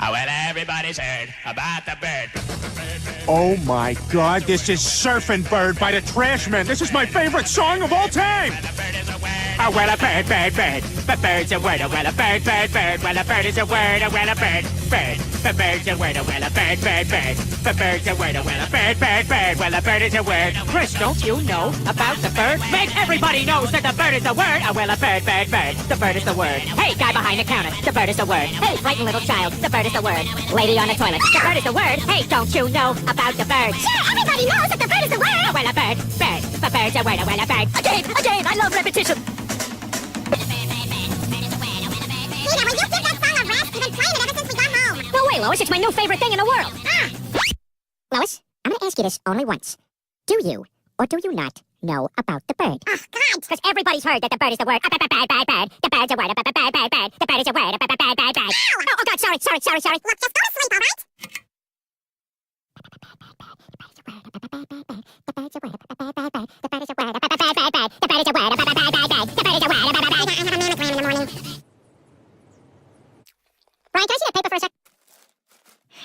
Oh, well, everybody's heard about the bird. Oh my God, this is Surfing Bird by the Trashmen. This is my favorite song of all time. The bird is a word. Oh, well, a bird, bird, bird. The bird's a word. Oh, well, a bird, bird, bird. Well, a bird is a word. Oh, well, a bird, bird. The bird's a word. Oh, well, a bird, bird, bird. The bird's a word. Oh, well, a bird, bird, bird. Well, a bird is a word. Chris, don't you know about the bird? Make everybody knows that the bird is the word. Oh, well, a bird, bird, bird. The bird is the word. Hey, guy behind the counter. The bird is the word. Hey, frightened little child. The bird is the word. Lady on the toilet. The bird is the word. Hey, don't you know about the bird? Sure, everybody knows that the bird is the word. Oh, well, a bird, bird. The bird's a word. Oh, well, a bird. Again, I love repetition. Peter, will you give that song a rest? You've been playing it ever since we got home. No way, Lois. It's my new favorite thing in the world. Lois, I'm going to ask you this only once. Do you, or do you not, know about the bird? Oh, God. Because everybody's heard that the bird is the word. Bird, bird, bird, bird. The bird's a word. Bird, bird, bird, bird. The bird is a word. Bird, bird, bird, bird. Oh, God, sorry. Look, just go to sleep, all right? The bird's a word. The bird is a word. The bird is a word. The bird is a word. The bird is a word. The bird is a word. I have a mammogram in the morning. Brian, can I see that paper for a sec?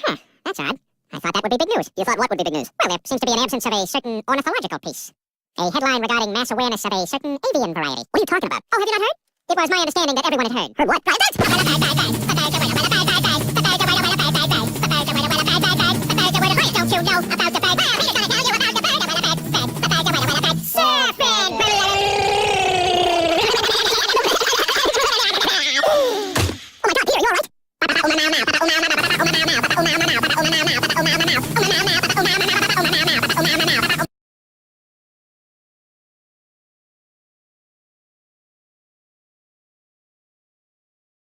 Huh, that's odd. I thought that would be big news. You thought what would be big news? Well, there seems to be an absence of a certain ornithological piece. A headline regarding mass awareness of a certain avian variety. What are you talking about? Oh, have you not heard? It was my understanding that everyone had heard. Heard what? Right,